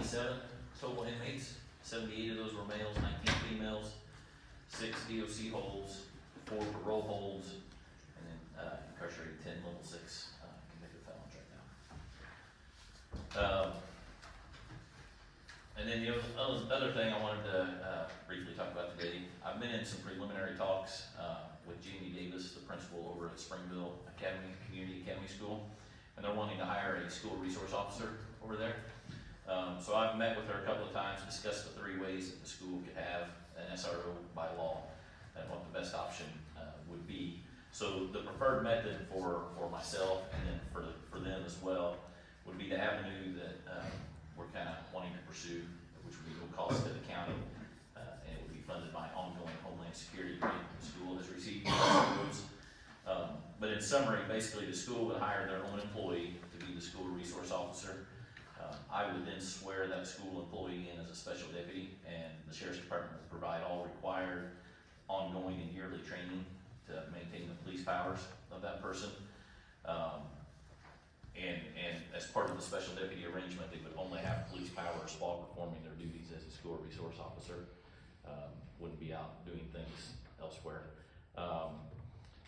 97 total inmates. 78 of those were males, 19 females, 6 DOC holds, 4 parole holds, and then incarcerated 10 level 6 convicted felons right now. And then the other thing I wanted to briefly talk about today, I've been in some preliminary talks with Jamie Davis, the principal over at Springville Community Academy School, and they're wanting to hire a school resource officer over there. So I've met with her a couple of times, discussed the 3 ways that the school could have an SRO by law and what the best option would be. So the preferred method for myself and then for them as well would be the avenue that we're kind of wanting to pursue, which would be no cost to the county, and it would be funded by ongoing Homeland Security grant the school has received. But in summary, basically the school would hire their own employee to be the school resource officer. I would then swear that school employee in as a special deputy, and the sheriff's department would provide all required ongoing and yearly training to maintain the police powers of that person. And as part of the special deputy arrangement, they would only have police powers while performing their duties as a school resource officer. Wouldn't be out doing things elsewhere.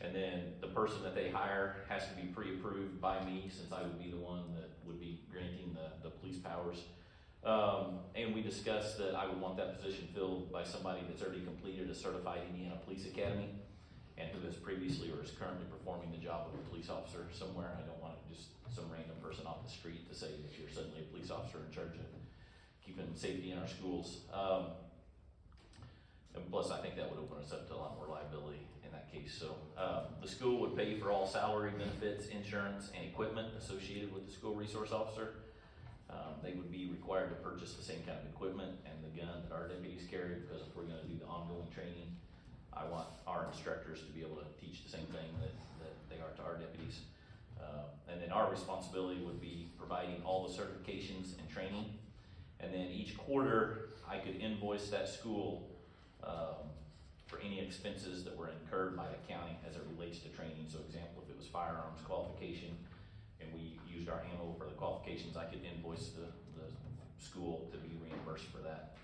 And then the person that they hire has to be pre-approved by me, since I would be the one that would be granting the police powers. And we discussed that I would want that position filled by somebody that's already completed a certified Indiana Police Academy and who has previously or is currently performing the job of a police officer somewhere. I don't want just some random person off the street to say that you're suddenly a police officer in charge of keeping safety in our schools. And plus, I think that would open us up to a lot more liability in that case. So the school would pay for all salary, benefits, insurance, and equipment associated with the school resource officer. They would be required to purchase the same kind of equipment and the gun that our deputies carry, because if we're going to do the ongoing training, I want our instructors to be able to teach the same thing that they are to our deputies. And then our responsibility would be providing all the certifications and training. And then each quarter, I could invoice that school for any expenses that were incurred by the county as it relates to training. So example, if it was firearms qualification and we used our ammo for the qualifications, I could invoice the school to be reimbursed for that.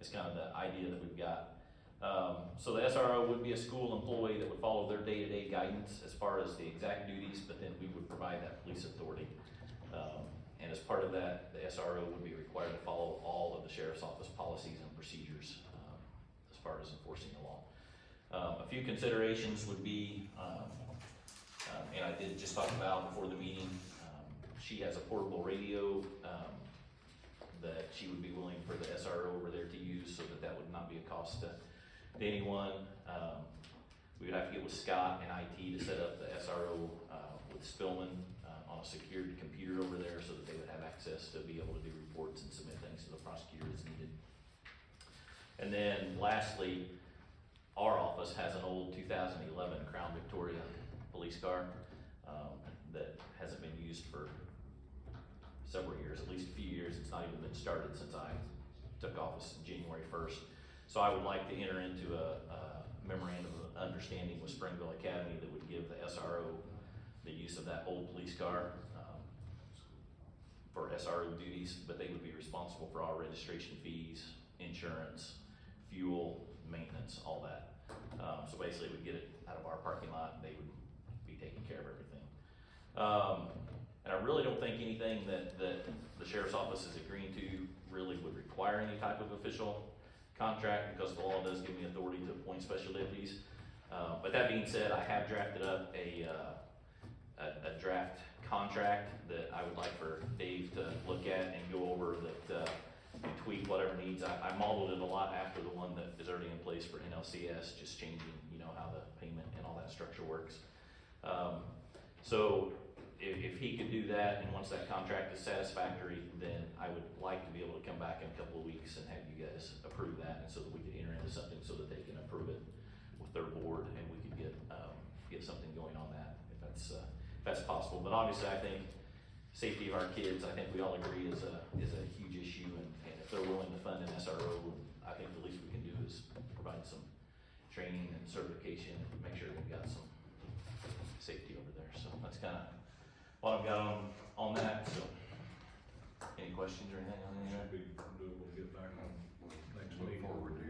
It's kind of the idea that we've got. So the SRO would be a school employee that would follow their day-to-day guidance as far as the exact duties, but then we would provide that police authority. And as part of that, the SRO would be required to follow all of the sheriff's office policies and procedures as far as enforcing the law. A few considerations would be, and I did just talk about before the meeting, she has a portable radio that she would be willing for the SRO over there to use, so that would not be a cost to anyone. We would have to get with Scott and IT to set up the SRO with Spillman on a secured computer over there, so that they would have access to be able to do reports and submit things to the prosecutor as needed. And then lastly, our office has an old 2011 Crown Victoria police car that hasn't been used for several years, at least a few years. It's not even been started since I took office January 1st. So I would like to enter into a memorandum of understanding with Springville Academy that would give the SRO the use of that old police car for SRO duties, but they would be responsible for all registration fees, insurance, fuel, maintenance, all that. So basically we'd get it out of our parking lot, and they would be taking care of everything. And I really don't think anything that the sheriff's office is agreeing to really would require any type of official contract, because the law does give me authority to appoint special deputies. But that being said, I have drafted up a draft contract that I would like for Dave to look at and go over, that and tweak whatever needs. I modeled it a lot after the one that is already in place for NLCS, just changing, how the payment and all that structure works. So if he could do that, and once that contract is satisfactory, then I would like to be able to come back in a couple of weeks and have you guys approve that, and so that we could enter into something so that they can approve it with their board, and we could get something going on that, if that's possible. But obviously, I think safety of our kids, I think we all agree, is a huge issue, and if they're willing to fund an SRO, I think the least we can do is provide some training and certification and make sure we've got some safety over there. So that's kind of what I've got on that. So any questions? questions or anything on any of that? Should be doable to get back on next Look meeting. forward to